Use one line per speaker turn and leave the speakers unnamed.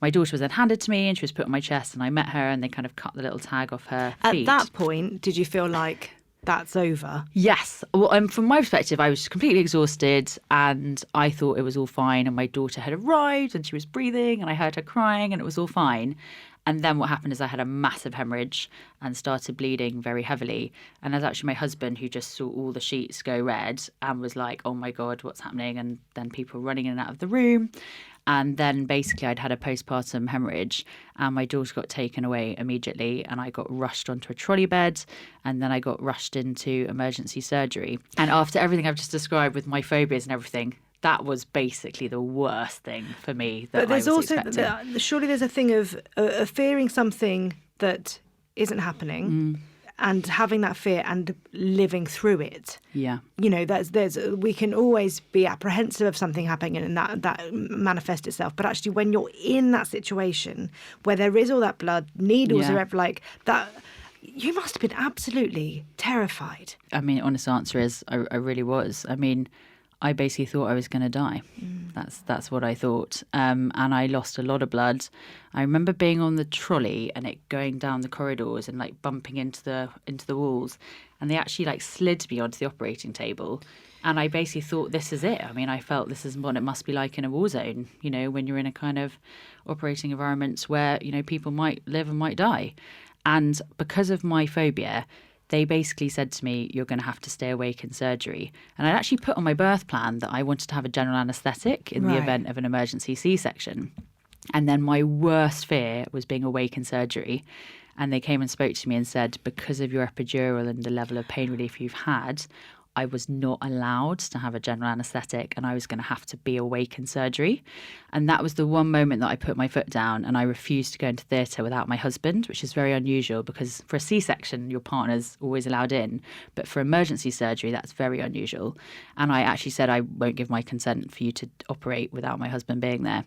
my daughter was then handed to me and she was put on my chest and I met her and they kind of cut the little tag off her feet.
At that point, did you feel like that's over?
Yes. Well, from my perspective, I was completely exhausted and I thought it was all fine. And my daughter had arrived and she was breathing and I heard her crying and it was all fine. And then what happened is I had a massive hemorrhage and started bleeding very heavily. And there's actually my husband who just saw all the sheets go red and was like, oh my God, what's happening? And then people running in and out of the room. And then basically I'd had a postpartum hemorrhage and my daughter got taken away immediately and I got rushed onto a trolley bed and then I got rushed into emergency surgery. And after everything I've just described with my phobias and everything, that was basically the worst thing for me that
But there's
I was
also,
expecting.
surely there's a thing of fearing something that isn't happening and having that fear and living through it.
Yeah.
You know, we can always be apprehensive of something happening and that manifests itself. But actually, when you're in that situation where there is all that blood, needles are like that, you must have been absolutely terrified.
I mean, the honest answer is I really was. I mean, I basically thought I was going to die. That's what I thought. And I lost a lot of blood. I remember being on the trolley and it going down the corridors and like bumping into the walls. And they actually like slid me onto the operating table. And I basically thought, this is it. I mean, I felt this is what it must be like in a war zone, you know, when you're in a kind of operating environments where, you know, people might live and might die. And because of my phobia, they basically said to me, you're going to have to stay awake in surgery. And I'd actually put on my birth plan that I wanted to have a general anaesthetic in the event of an emergency C-section. And then my worst fear was being awake in surgery. And they came and spoke to me and said, because of your epidural and the level of pain relief you've had, I was not allowed to have a general anaesthetic and I was going to have to be awake in surgery. And that was the one moment that I put my foot down and I refused to go into theatre without my husband, which is very unusual because for a C-section, your partner's always allowed in. But for emergency surgery, that's very unusual. And I actually said, I won't give my consent for you to operate without my husband being there.